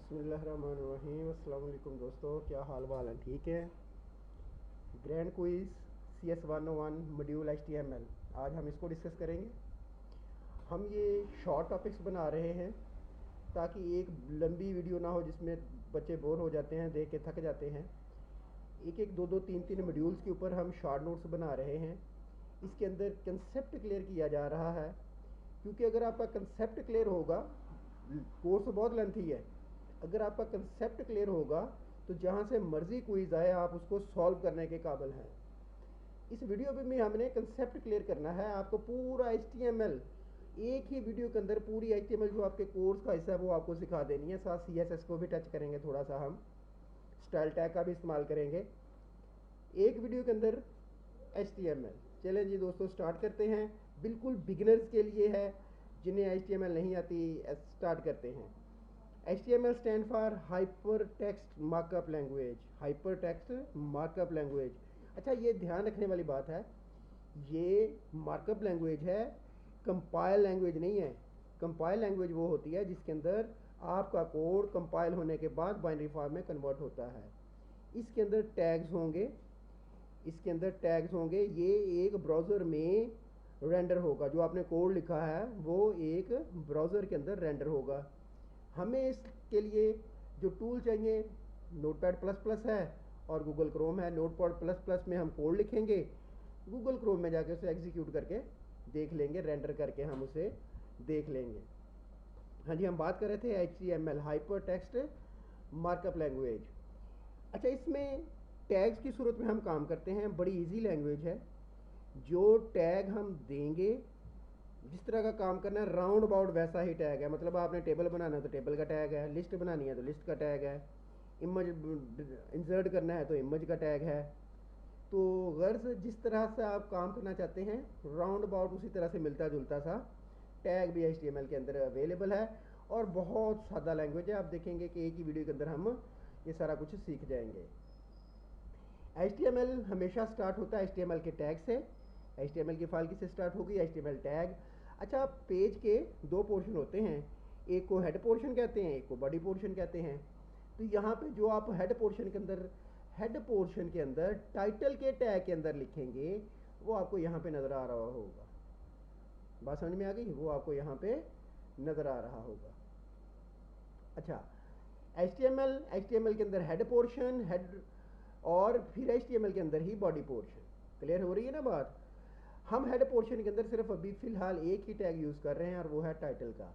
बिस्मिल्लाहिर्रहमानिर्रहीम। अस्सलाम वालेकुम दोस्तों, क्या हाल वाल है? ठीक है। Grand quiz CS 101 module HTML, आज हम इसको डिस्कस करेंगे। हम ये शॉर्ट टॉपिक्स बना रहे हैं ताकि एक लंबी वीडियो ना हो जिसमें बच्चे बोर हो जाते हैं, देख के थक जाते हैं। एक एक दो दो तीन तीन मॉड्यूल्स के ऊपर हम शॉर्ट नोट्स बना रहे हैं। इसके अंदर कंसेप्ट क्लियर किया जा रहा है, क्योंकि अगर आपका कंसेप्ट क्लियर होगा, कोर्स बहुत लेंथी है, अगर आपका कंसेप्ट क्लियर होगा तो जहाँ से मर्जी क्विज आए आप उसको सॉल्व करने के काबिल हैं। इस वीडियो में हमने कंसेप्ट क्लियर करना है। आपको पूरा HTML एक ही वीडियो के अंदर पूरी HTML जो आपके कोर्स का हिस्सा है वो आपको सिखा देनी है। साथ CSS को भी टच करेंगे, थोड़ा सा हम स्टाइल टैग का भी इस्तेमाल करेंगे एक वीडियो के अंदर HTML। चलें जी दोस्तों, स्टार्ट करते हैं। बिल्कुल बिगिनर्स के लिए है, जिन्हें HTML नहीं आती। स्टार्ट करते हैं। HTML stand for hyper text markup language. Hyper text markup language. अच्छा, ये ध्यान रखने वाली बात है, ये मार्कअप लैंग्वेज है, कंपाइल लैंग्वेज नहीं है। कंपाइल लैंग्वेज वो होती है जिसके अंदर आपका कोड कंपाइल होने के बाद बाइनरी फॉर्म में कन्वर्ट होता है। इसके अंदर टैग्स होंगे, इसके अंदर टैग्स होंगे। ये एक ब्राउज़र में रेंडर होगा, जो आपने कोड लिखा है वो एक ब्राउज़र के अंदर रेंडर होगा। हमें इसके लिए जो टूल चाहिए, नोटपैड प्लस प्लस है और गूगल क्रोम है। नोटपैड प्लस प्लस में हम कोड लिखेंगे, गूगल क्रोम में जाके उसे एग्जीक्यूट करके देख लेंगे, रेंडर करके हम उसे देख लेंगे। हाँ जी, हम बात कर रहे थे HTML, hyper text markup language. अच्छा, इसमें टैग्स की सूरत में हम काम करते हैं। बड़ी इजी लैंग्वेज है। जो टैग हम देंगे, जिस तरह का काम करना है राउंड अबाउट वैसा ही टैग है। मतलब आपने टेबल बनाना है तो टेबल का टैग है, लिस्ट बनानी है तो लिस्ट का टैग है, इमेज इंसर्ट करना है तो इमेज का टैग है। तो गर्ज जिस तरह से आप काम करना चाहते हैं, राउंड अबाउट उसी तरह से मिलता जुलता सा टैग भी HTML के अंदर अवेलेबल है। और बहुत सादा लैंग्वेज है। आप देखेंगे कि एक ही वीडियो के अंदर हम ये सारा कुछ सीख जाएंगे। HTML हमेशा स्टार्ट होता है HTML के टैग से। HTML की फाइल किससे स्टार्ट होगी? HTML tag. अच्छा, पेज के दो पोर्शन होते हैं, एक को हेड पोर्शन कहते हैं, एक को बॉडी पोर्शन कहते हैं। तो यहाँ पे जो आप हेड पोर्शन के अंदर टाइटल के टैग के अंदर लिखेंगे वो आपको यहाँ पे नज़र आ रहा होगा। बात समझ में आ गई? वो आपको यहाँ पे नज़र आ रहा होगा। अच्छा, HTML के अंदर हेड पोर्शन, हेड, और फिर HTML के अंदर ही बॉडी पोर्शन। क्लियर हो रही है ना बात? हम हेड पोर्शन के अंदर सिर्फ अभी फ़िलहाल एक ही टैग यूज़ कर रहे हैं और वो है टाइटल का।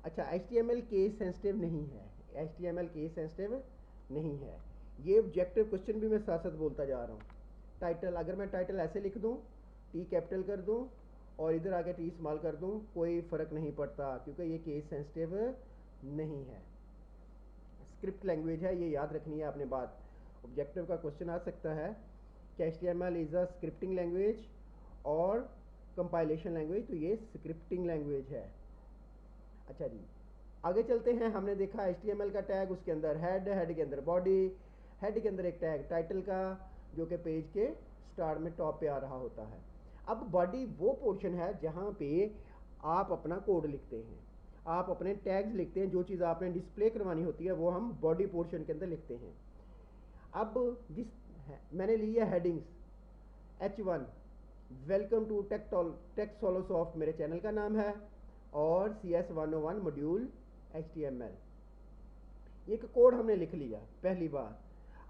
अच्छा, HTML केस सेंसिटिव नहीं है। HTML केस सेंसिटिव नहीं है। ये ऑब्जेक्टिव क्वेश्चन भी मैं साथ साथ बोलता जा रहा हूँ। टाइटल, अगर मैं टाइटल ऐसे लिख दूँ, T कैपिटल कर दूँ और इधर आके T स्मॉल कर दूँ, कोई फ़र्क नहीं पड़ता, क्योंकि ये केस सेंसिटिव नहीं है। स्क्रिप्ट लैंग्वेज है, ये याद रखनी है आपने बात। ऑब्जेक्टिव का क्वेश्चन आ सकता है कि HTML is a scripting language और कंपाइलेशन लैंग्वेज, तो ये स्क्रिप्टिंग लैंग्वेज है। अच्छा जी, आगे चलते हैं। हमने देखा HTML का टैग, उसके अंदर हेड, हेड के अंदर बॉडी, हेड के अंदर एक टैग टाइटल का जो कि पेज के स्टार्ट में टॉप पे आ रहा होता है। अब बॉडी वो पोर्शन है जहाँ पे आप अपना कोड लिखते हैं, आप अपने टैग्स लिखते हैं। जो चीज़ आपने डिस्प्ले करवानी होती है वो हम बॉडी पोर्शन के अंदर लिखते हैं। अब जिस मैंने ली है हेडिंग्स, H1 वेलकम टू टेक्सोलोसॉफ्ट मेरे चैनल का नाम है, और CS 101 मॉड्यूल HTML। एक कोड हमने लिख लिया पहली बार।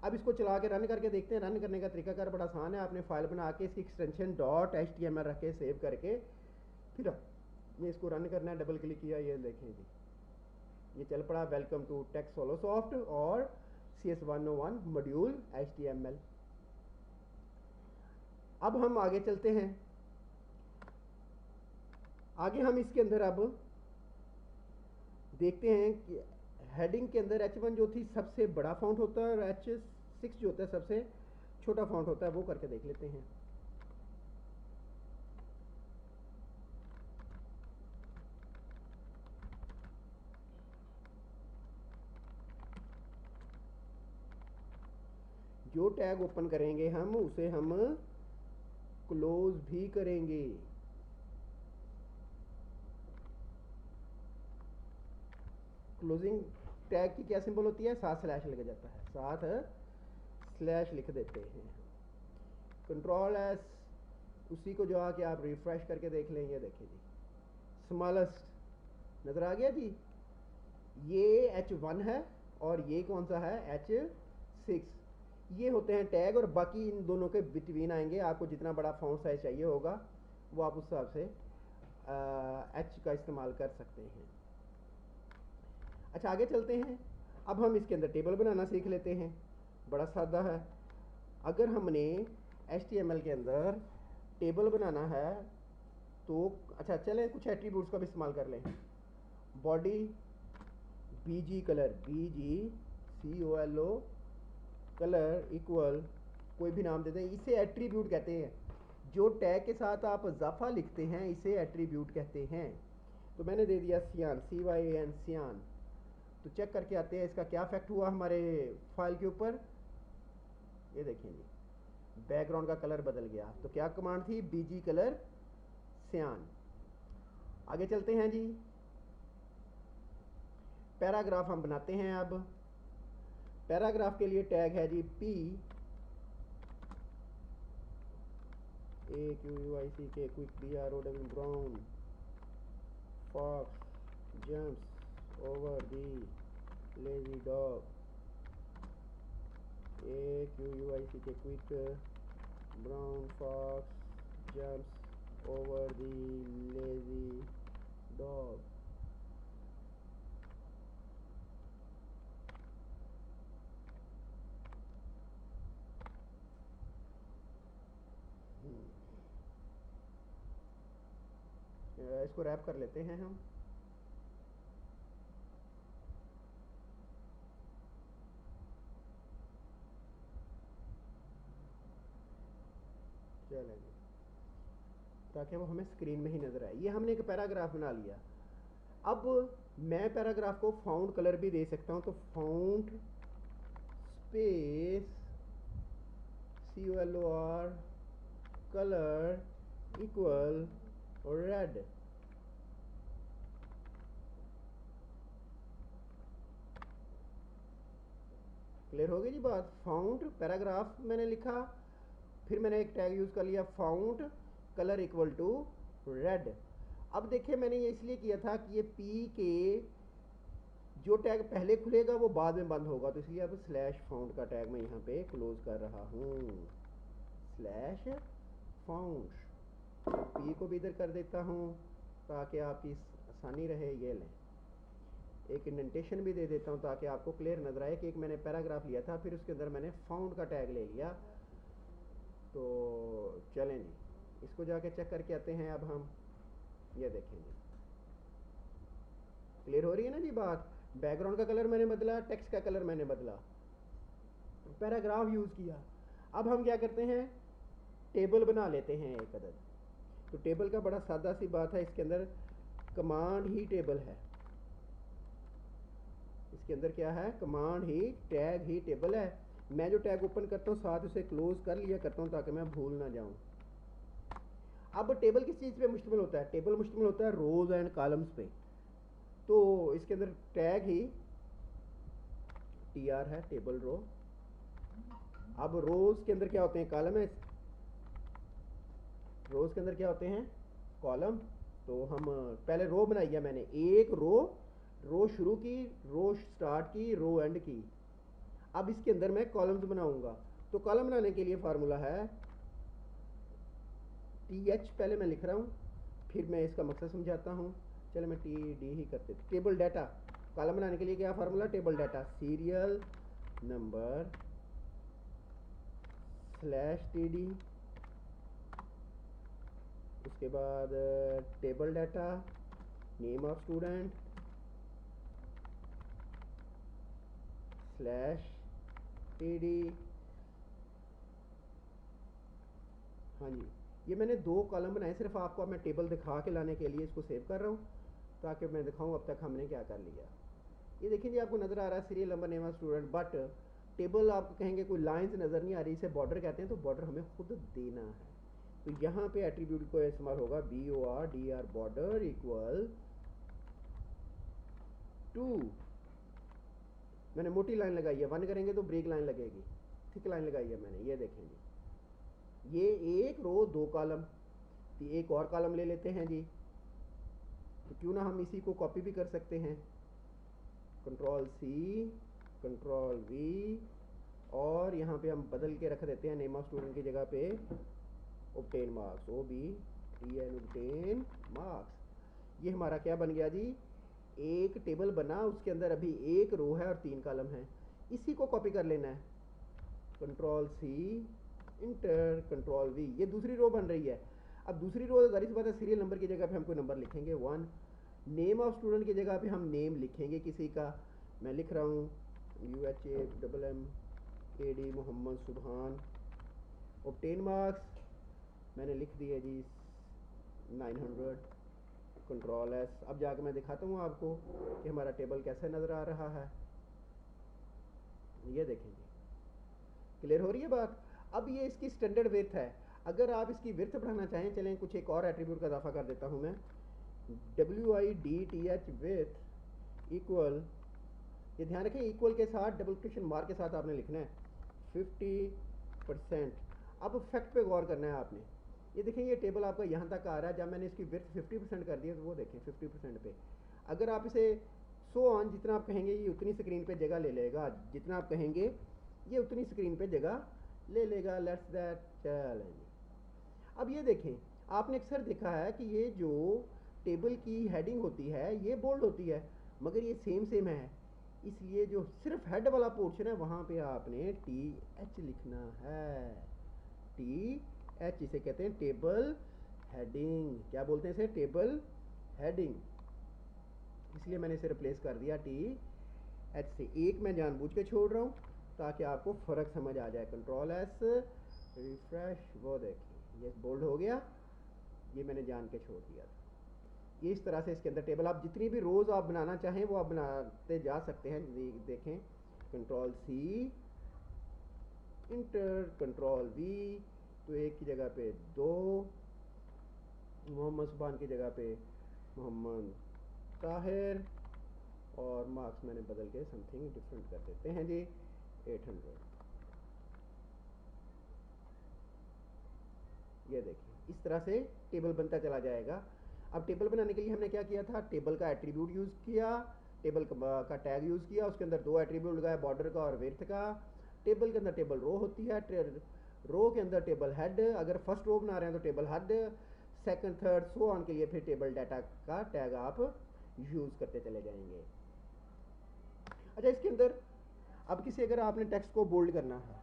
अब इसको चला के रन करके देखते हैं। रन करने का तरीकाकार बड़ा आसान है। आपने फाइल बना के इसकी एक्सटेंशन .html रख के सेव करके फिर ये इसको रन करना है। डबल क्लिक किया, ये देखें जी, ये चल पड़ा वेलकम टू टेक्सोलोसॉफ्ट और CS 101 मॉड्यूल HTML। अब हम आगे चलते हैं। आगे हम इसके अंदर अब देखते हैं कि हेडिंग के अंदर H1 जो थी सबसे बड़ा फॉन्ट होता है और H6 जो होता है सबसे छोटा फॉन्ट होता है। वो करके देख लेते हैं। जो टैग ओपन करेंगे हम उसे हम क्लोज भी करेंगे। क्लोजिंग टैग की क्या सिंबल होती है, साथ स्लैश लग जाता है, साथ स्लैश लिख देते हैं। कंट्रोल एस, उसी को जो आके आप रिफ्रेश करके देख लें, ये देखिए जी स्मॉलेस्ट नज़र आ गया जी। ये H1 है और ये कौन सा है, H6। ये होते हैं टैग, और बाकी इन दोनों के बिटवीन आएंगे। आपको जितना बड़ा फॉन्ट साइज चाहिए होगा वो आप उस हिसाब से H का इस्तेमाल कर सकते हैं। अच्छा आगे चलते हैं। अब हम इसके अंदर टेबल बनाना सीख लेते हैं, बड़ा सादा है। अगर हमने HTML के अंदर टेबल बनाना है तो अच्छा चलें कुछ एट्रीब्यूट्स का भी इस्तेमाल कर लें। Body BG colour, BGCOLO colour equal कोई भी नाम देते हैं, इसे एट्रीब्यूट कहते हैं। जो टैग के साथ आप इजाफा लिखते हैं इसे एट्रीब्यूट कहते हैं। तो मैंने दे दिया सियान, CYAN सियान। तो चेक करके आते हैं इसका क्या इफेक्ट हुआ हमारे फाइल के ऊपर। ये देखेंगे बैकग्राउंड का कलर बदल गया। तो क्या कमांड थी, BG कलर सियान। आगे चलते हैं जी। पैराग्राफ हम बनाते हैं। अब पैराग्राफ के लिए टैग है जी PAQUICK quick BROW brown fox jumps over the lazy dog. AQUICK quick brown fox jumps over the lazy dog. इसको रैप कर लेते हैं हम। चलेंगे ताकि वो हमें स्क्रीन में ही नज़र आए। ये हमने एक पैराग्राफ बना लिया। अब मैं पैराग्राफ को फाउंट कलर भी दे सकता हूँ। तो fount space COLOR colour equal red. Clear हो गई जी बात। फाउंट पैराग्राफ मैंने लिखा, फिर मैंने एक टैग यूज़ कर लिया font colour equal to red. अब देखिए मैंने ये इसलिए किया था कि ये P के जो टैग पहले खुलेगा वो बाद में बंद होगा, तो इसलिए अब स्लैश फाउंट का टैग मैं यहाँ पे क्लोज कर रहा हूँ। स्लैश फाउंट P को भी इधर कर देता हूँ ताकि आपकी आसानी रहे। ये लें, एक इंडेंटेशन भी दे देता हूँ ताकि आपको क्लियर नजर आए कि एक मैंने पैराग्राफ लिया था फिर उसके अंदर मैंने फाउंड का टैग ले लिया। तो चलें जी इसको जाके चेक करके आते हैं। अब हम ये देखेंगे, क्लियर हो रही है ना जी बात। बैकग्राउंड का कलर मैंने बदला, टेक्स्ट का कलर मैंने बदला, पैराग्राफ यूज़ किया। अब हम क्या करते हैं, टेबल बना लेते हैं एक अदद। तो टेबल का बड़ा सादा सी बात है, इसके अंदर कमांड ही टेबल है। इसके अंदर क्या है, कमांड ही टैग ही टेबल है। मैं जो टैग ओपन करता हूँ साथ उसे क्लोज कर लिया करता हूँ ताकि मैं भूल ना जाऊँ। अब टेबल किस चीज़ पे मुश्तमिल होता है, टेबल मुश्तमिल होता है रोज एंड कॉलम्स पे। तो इसके अंदर टैग ही TR है, टेबल रो। अब रोज के अंदर क्या होते हैं, कॉलम है। रोज के अंदर क्या होते हैं, कॉलम। तो हम पहले रो बनाई है मैंने, एक रो शुरू की, रो स्टार्ट की, रो एंड की। अब इसके अंदर मैं कॉलम्स बनाऊंगा। तो कॉलम बनाने के लिए फार्मूला है TH पहले मैं लिख रहा हूँ, फिर मैं इसका मकसद समझाता हूँ। चलो मैं TD ही करते। टेबल डाटा, कॉलम बनाने के लिए क्या formula, table data serial number /TD। उसके बाद table data name of student /TD। हाँ जी, ये मैंने 2 कॉलम बनाए, सिर्फ आपको अब मैं टेबल दिखा के लाने के लिए इसको सेव कर रहा हूँ ताकि मैं दिखाऊँ अब तक हमने क्या कर लिया। ये देखिए जी, आपको नज़र आ रहा है serial number name of student, but table आप कहेंगे कोई लाइंस नज़र नहीं आ रही, इसे बॉर्डर कहते हैं। तो बॉर्डर हमें खुद देना है। तो यहाँ पे एट्रीब्यूट को इस्तेमाल होगा BORDR बॉर्डर इक्वल टू मैंने मोटी लाइन लगाई है, 1 करेंगे तो ब्रेक लाइन लगेगी, थिक लाइन लगाई है मैंने, ये देखें जी। ये एक रो 2 कॉलम, तो एक और कॉलम ले लेते हैं जी, तो क्यों ना हम इसी को कॉपी भी कर सकते हैं, कंट्रोल सी, कंट्रोल वी, और यहाँ पे हम बदल के रख देते हैं नेम ऑफ स्टूडेंट की जगह पे obtain marks, OBTN obtain marks. ये हमारा क्या बन गया जी, एक टेबल बना, उसके अंदर अभी एक रो है और 3 कॉलम है, इसी को कॉपी कर लेना है, control C, enter, control V, ये दूसरी रो बन रही है। अब दूसरी रो जाहिर सी बात है सीरियल नंबर की जगह पे हम कोई नंबर लिखेंगे 1, नेम ऑफ स्टूडेंट की जगह पे हम नेम लिखेंगे किसी का, मैं लिख रहा हूँ UHAMMAD मोहम्मद सुबहान, ऑब्टेन मार्क्स मैंने लिख दिए जी 900, कंट्रोल एस। अब जाकर मैं दिखाता हूँ आपको कि हमारा टेबल कैसे नज़र आ रहा है, ये देखेंगे, क्लियर हो रही है बात। अब ये इसकी स्टैंडर्ड विड्थ है, अगर आप इसकी विड्थ बढ़ाना चाहें, चलें कुछ एक और एट्रीब्यूट का इजाफा कर देता हूँ मैं, WIDTH विड्थ इक्वल, ये ध्यान रखें इक्वल के साथ डबल क्वेश्चन मार्क के साथ आपने लिखना है 50%। अब फैक्ट पे गौर करना है आपने, ये देखें ये टेबल आपका यहाँ तक आ रहा है, जब मैंने इसकी विड्थ 50% कर दिया तो वो देखें 50% पे, अगर आप इसे सो ऑन जितना आप कहेंगे ये उतनी स्क्रीन पे जगह ले लेगा, जितना आप कहेंगे ये उतनी स्क्रीन पे जगह ले लेगा, लेट्स दैट चैलेंज। अब ये देखें, आपने अक्सर देखा है कि ये जो टेबल की हेडिंग होती है ये बोल्ड होती है, मगर ये सेम है, इसलिए जो सिर्फ हेड वाला पोर्शन है वहाँ पे आपने TH लिखना है, TH, इसे कहते हैं टेबल हेडिंग, क्या बोलते हैं इसे, टेबल हेडिंग, इसलिए मैंने इसे रिप्लेस कर दिया TH से। एक मैं जानबूझ के छोड़ रहा हूँ ताकि आपको फ़र्क समझ आ जाए, कंट्रोल S, रिफ्रेश, वो देखिए ये बोल्ड हो गया, ये मैंने जान के छोड़ दिया था। ये इस तरह से इसके अंदर टेबल आप जितनी भी रोज़ आप बनाना चाहें वो आप बनाते जा सकते हैं, देखें control C, inter, control V, तो एक की जगह पे 2, मोहम्मद सुबहान की जगह पे मोहम्मद ताहिर, और मार्क्स मैंने बदल के समथिंग डिफरेंट कर देते हैं जी 800। ये देखिए इस तरह से टेबल बनता चला जाएगा। अब टेबल बनाने के लिए हमने क्या किया था, टेबल का एट्रीब्यूट यूज़ किया, टेबल का टैग यूज़ किया, उसके अंदर 2 एट्रीब्यूट लगाए, बॉर्डर का और विड्थ का। टेबल के अंदर टेबल रो होती है, रो के अंदर टेबल हेड, अगर फर्स्ट रो बना रहे हैं तो table head, second third so on के लिए फिर टेबल डाटा का टैग आप यूज़ करते चले जाएंगे। अच्छा, इसके अंदर अब अगर आपने टेक्स्ट को बोल्ड करना है,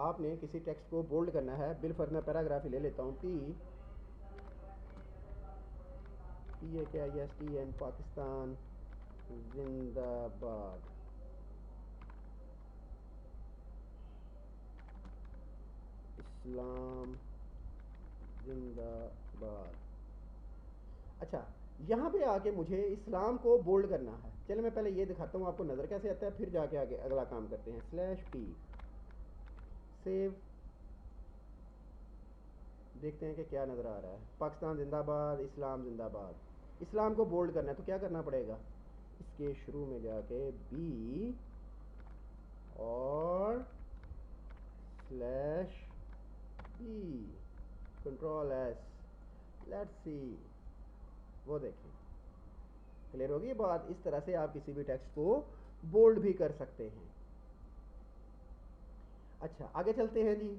आपने किसी टेक्स्ट को बोल्ड करना है, बिलफर्ज मैं पैराग्राफ ही ले लेता हूँ, PAKISTN पाकिस्तान जिंदाबाद, इस्लाम जिंदाबाद। अच्छा, यहाँ पे आके मुझे इस्लाम को बोल्ड करना है, चलो मैं पहले ये दिखाता हूँ आपको नज़र कैसे आता है, फिर जाके आगे अगला काम करते हैं। /P सेव, देखते हैं कि क्या नज़र आ रहा है, पाकिस्तान जिंदाबाद, इस्लाम जिंदाबाद। इस्लाम को बोल्ड करना है तो क्या करना पड़ेगा, इसके शुरू में जाके B और /P, control S, let's see, वो देखिए क्लियर होगी बात। इस तरह से आप किसी भी टेक्स्ट को बोल्ड भी कर सकते हैं। अच्छा, आगे चलते हैं जी।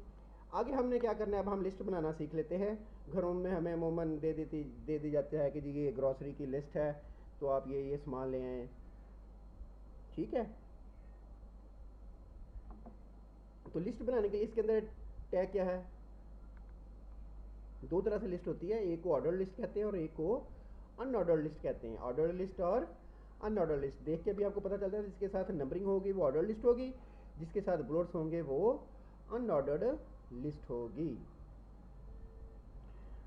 आगे हमने क्या करना है, अब हम लिस्ट बनाना सीख लेते हैं। घरों में हमें अमूमन दे दी जाती है कि जी ये ग्रॉसरी की लिस्ट है, तो आप ये सामान ले आएँ, ठीक है। तो लिस्ट बनाने के लिए इसके अंदर टैग क्या है, 2 तरह से लिस्ट होती है, एक को ऑर्डर लिस्ट कहते हैं और एक को अनऑर्डर लिस्ट कहते हैं। ऑर्डर लिस्ट और अनऑर्डर लिस्ट देख के भी आपको पता चलता है, जिसके साथ नंबरिंग होगी वो ऑर्डर लिस्ट होगी, जिसके साथ बुलेट्स होंगे वो अनऑर्डर्ड लिस्ट होगी।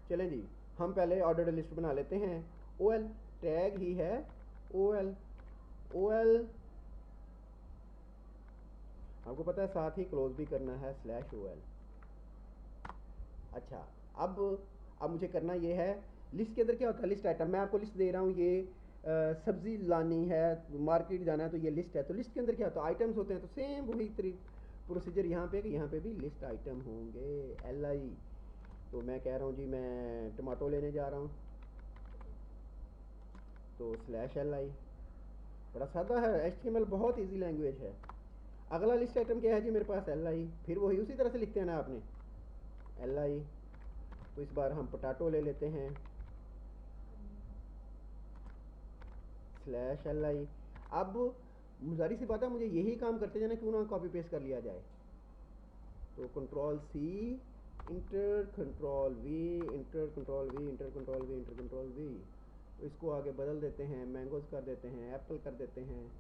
चलें जी, हम पहले ऑर्डर्ड लिस्ट बना लेते हैं। OL टैग ही है OL, आपको पता है साथ ही क्लोज भी करना है /OL। अच्छा, अब मुझे करना ये है, लिस्ट के अंदर क्या होता है, लिस्ट आइटम, मैं आपको लिस्ट दे रहा हूँ, ये सब्ज़ी लानी है, मार्केट जाना है, तो ये लिस्ट है। तो लिस्ट के अंदर क्या होता है, आइटम्स होते हैं। तो सेम वही प्रोसीजर यहाँ पे कि यहाँ पे भी लिस्ट आइटम होंगे, LI। तो मैं कह रहा हूँ जी मैं टमाटो लेने जा रहा हूँ, तो /LI। बड़ा सादा है, HTML बहुत इजी लैंग्वेज है। अगला लिस्ट आइटम क्या है जी मेरे पास, LI। फिर वही उसी तरह से लिखते हैं ना आपने, LI। तो इस बार हम पोटैटो ले लेते हैं, /LI। अब मुजारी सी बात है, मुझे यही काम करते जाना, क्यों ना कॉपी पेस्ट कर लिया जाए। तो Ctrl+C, inter, Ctrl+V, inter, Ctrl+V, inter, Ctrl+V, inter, Ctrl+V। तो इसको आगे बदल देते हैं, मैंगोज कर देते हैं, एप्पल कर देते हैं।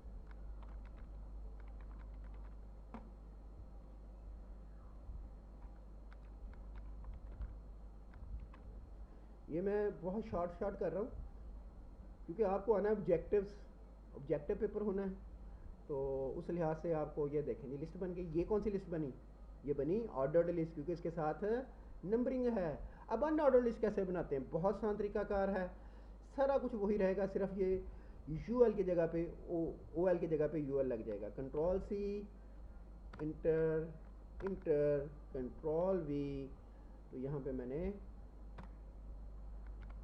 ये मैं बहुत शॉर्ट कर रहा हूँ, क्योंकि आपको आना है ऑब्जेक्टिव पेपर होना है। तो उस लिहाज से आपको ये देखें, ये लिस्ट बन गई। ये कौन सी लिस्ट बनी, ये बनी ऑर्डर्ड लिस्ट, क्योंकि इसके साथ नंबरिंग है। अब अनऑर्डर्ड लिस्ट कैसे बनाते हैं, बहुत आसान तरीकाकार है। सारा कुछ वही रहेगा, सिर्फ ये UL की जगह पे OL की जगह पे UL लग जाएगा। Ctrl+C, inter, inter, Ctrl+V। तो यहाँ पे मैंने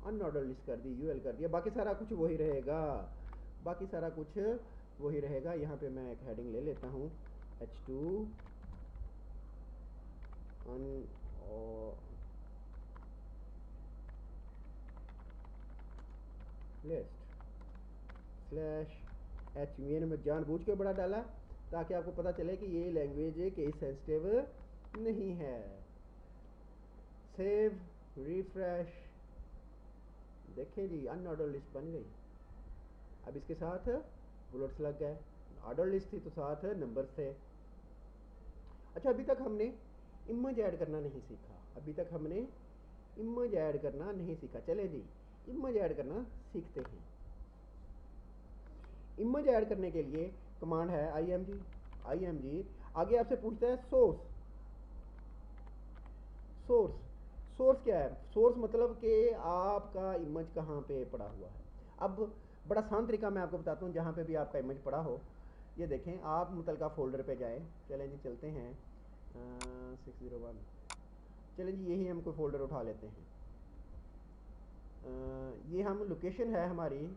अनऑर्डर लिस्ट कर दी, UL कर दिया। बाकी सारा कुछ वही रहेगा, बाकी सारा कुछ वही रहेगा। यहाँ पे मैं एक हेडिंग ले लेता हूँ, H2 लिस्ट /H। मैंने मैं जानबूझ के बड़ा डाला ताकि आपको पता चले कि ये लैंग्वेज केस सेंसिटिव नहीं है। सेव, रिफ्रेश, देखें जी अनऑर्डर लिस्ट बन गई। अब इसके साथ बुलेट्स लग गए, ऑर्डर लिस्ट थी तो साथ नंबर्स थे। अच्छा, अभी तक हमने इमेज ऐड करना नहीं सीखा, अभी तक हमने इमेज ऐड करना नहीं सीखा। चले जी इमेज ऐड करना सीखते हैं। इमेज ऐड करने के लिए कमांड है img। आगे आपसे पूछता है सोर्स क्या है। सोर्स मतलब कि आपका इमेज कहाँ पे पड़ा हुआ है। अब बड़ा आसान तरीका मैं आपको बताता हूँ, जहाँ पे भी आपका इमेज पड़ा हो। ये देखें, आप मुतलका फोल्डर पे जाएं। चलें जी चलते हैं 601। चलें जी यही हम कोई फोल्डर उठा लेते हैं। ये हम लोकेशन है हमारी,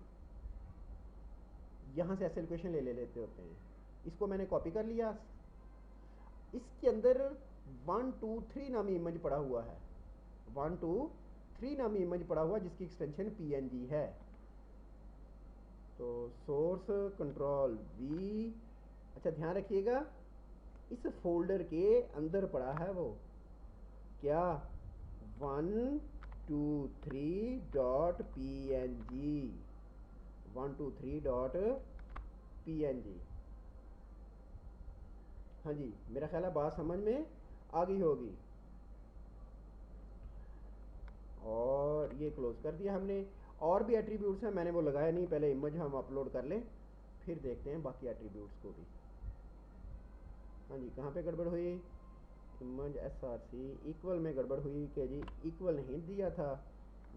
यहाँ से ऐसे लोकेशन ले लेते होते हैं। इसको मैंने कॉपी कर लिया। इसके अंदर 1 2 3 नामी इमेज पड़ा हुआ है, 1 2 3 नामी इमेज पड़ा हुआ जिसकी एक्सटेंशन PNG है। तो सोर्स Ctrl+V। अच्छा ध्यान रखिएगा, इस फोल्डर के अंदर पड़ा है वो क्या, 123.png, 123.png। हाँ जी, मेरा ख्याल है बात समझ में आ गई होगी। और ये क्लोज कर दिया हमने। और भी एट्रीब्यूट्स हैं, मैंने वो लगाया नहीं, पहले इमेज हम अपलोड कर लें फिर देखते हैं बाकी एट्रीब्यूट्स को भी। हाँ जी, कहाँ पे गड़बड़ हुई, इमेज src इक्वल में गड़बड़ हुई कि जी इक्वल नहीं दिया था,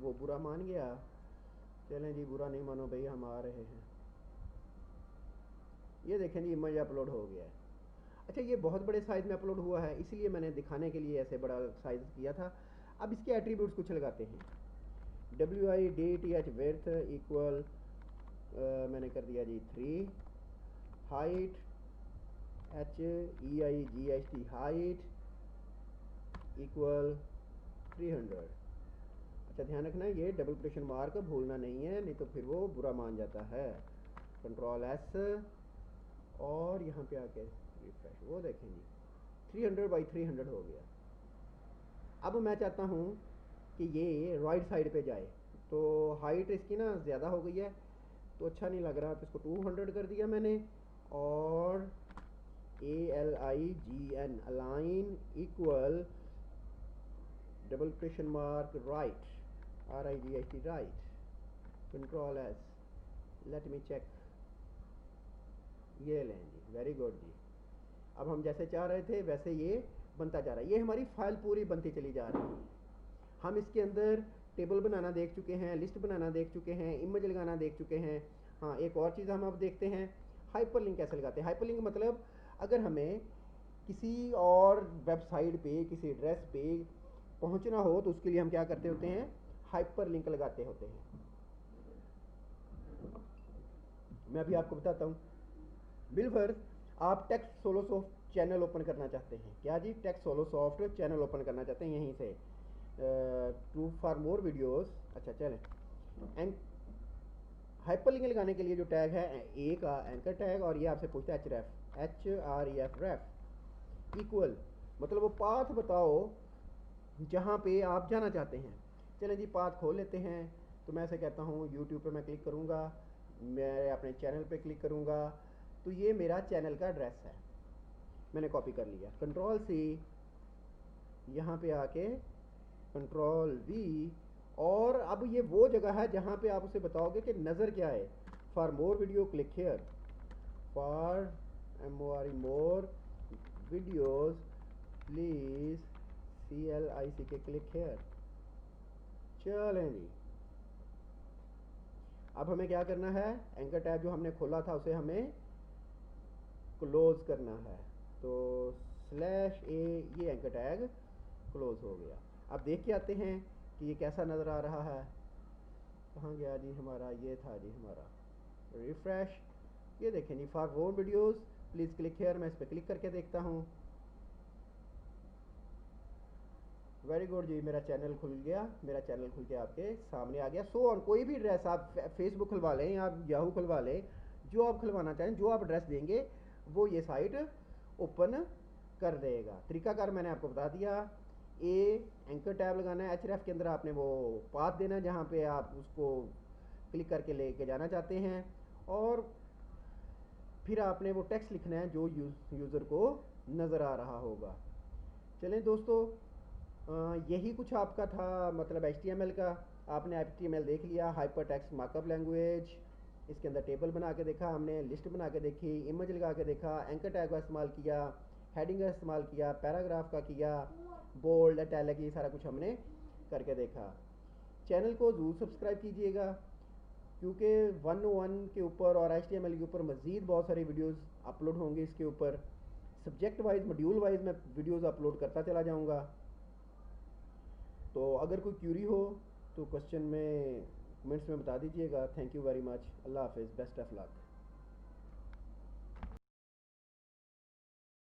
वो बुरा मान गया। चलें जी बुरा नहीं मानो भाई, हम आ रहे हैं। ये देखें जी इमेज अपलोड हो गया है। अच्छा, ये बहुत बड़े साइज़ में अपलोड हुआ है, इसलिए मैंने दिखाने के लिए ऐसे बड़ा साइज़ किया था। अब इसके एट्रीब्यूट्स कुछ लगाते हैं। width विड्थ इक्वल मैंने कर दिया जी 3, हाइट height हाइट इक्वल 300। अच्छा ध्यान रखना, ये डबल क्वेश्चन मार्क भूलना नहीं है, नहीं तो फिर वो बुरा मान जाता है। Ctrl+S और यहाँ पे आके रिफ्रेश, वो देखें जी 300/300 हो गया। अब मैं चाहता हूँ कि ये राइट साइड पे जाए, तो हाइट इसकी ना ज़्यादा हो गई है तो अच्छा नहीं लग रहा, तो इसको 200 कर दिया मैंने। और ALIGN align equal double question mark right RIGHT right. Ctrl+S, let me check, ये लें जी, वेरी गुड जी। अब हम जैसे चाह रहे थे वैसे ये बनता जा रहा है। ये हमारी फाइल पूरी बनती चली जा रही है। हम इसके अंदर टेबल बनाना देख चुके हैं, लिस्ट बनाना देख चुके हैं, इमेज लगाना देख चुके हैं। हाँ, एक और चीज़ हम अब देखते हैं, हाइपरलिंक कैसे लगाते हैं। हाइपरलिंक मतलब अगर हमें किसी और वेबसाइट पे, किसी एड्रेस पे पहुंचना हो तो उसके लिए हम क्या करते होते हैं, हाइपरलिंक लगाते होते हैं। मैं अभी आपको बताता हूँ। बिलवर्स, आप टेक्स्ट सोलोसॉफ्ट चैनल ओपन करना चाहते हैं, क्या जी, टेक्स्ट सोलोसॉफ्ट चैनल ओपन करना चाहते हैं यहीं से, टू फॉर मोर वीडियोस। अच्छा चलें, एंड हाइपरलिंक लगाने के लिए जो टैग है, ए का एंकर टैग, और ये आपसे पूछता है HREF रेफ इक्वल, मतलब वो पाथ बताओ जहाँ पे आप जाना चाहते हैं। चलें जी, पाथ खोल लेते हैं। तो मैं ऐसे कहता हूँ, यूट्यूब पे मैं क्लिक करूँगा, मैं अपने चैनल पे क्लिक करूँगा, तो ये मेरा चैनल का एड्रेस है, मैंने कॉपी कर लिया। कंट्रोल सी, यहाँ पे आके कंट्रोल वी, और अब ये वो जगह है जहाँ पे आप उसे बताओगे कि नज़र क्या है। For more video click here, for more videos please CLICK click here. चलें जी, अब हमें क्या करना है, एंकर टैब जो हमने खोला था उसे हमें क्लोज करना है। तो /A, ये एंकर टैग क्लोज हो गया। अब देख के आते हैं कि ये कैसा नज़र आ रहा है। कहाँ गया जी हमारा, ये था जी हमारा रिफ्रेश। ये देखें जी, for more videos please click here, मैं इस पर क्लिक करके देखता हूँ। वेरी गुड जी, मेरा चैनल खुल गया, मेरा चैनल खुल के आपके सामने आ गया। सो ऑन, कोई भी एड्रेस आप फेसबुक खुलवा लें या याहू खुलवा लें, जो आप खुलवाना चाहें, जो आप एड्रेस देंगे वो ये साइट ओपन कर देगा। तरीकाकार मैंने आपको बता दिया। एंकर टैब लगाना है, HREF के अंदर आपने वो पाथ देना है जहाँ पे आप उसको क्लिक करके लेके जाना चाहते हैं, और फिर आपने वो टेक्स्ट लिखना है जो यूज़र को नज़र आ रहा होगा। चलें दोस्तों, यही कुछ आपका था, मतलब HTML का। आपने HTML देख लिया, हाइपर टेक्स्ट मार्कअप लैंग्वेज, इसके अंदर टेबल बना के देखा हमने, लिस्ट बना के देखी, इमेज लगा के देखा, एंकर टैग का इस्तेमाल किया, हेडिंग का इस्तेमाल किया, पैराग्राफ का किया, बोल्ड इटैलिक, ये सारा कुछ हमने करके देखा। चैनल को ज़रूर सब्सक्राइब कीजिएगा, क्योंकि 101 के ऊपर और HTML के ऊपर मज़ीद बहुत सारी वीडियोस अपलोड होंगे। इसके ऊपर सब्जेक्ट वाइज, मॉड्यूल वाइज मैं वीडियोस अपलोड करता चला जाऊंगा। तो अगर कोई क्यूरी हो तो क्वेश्चन में, कमेंट्स में बता दीजिएगा। थैंक यू वेरी मच, अल्लाह हाफिज़, बेस्ट ऑफ लक।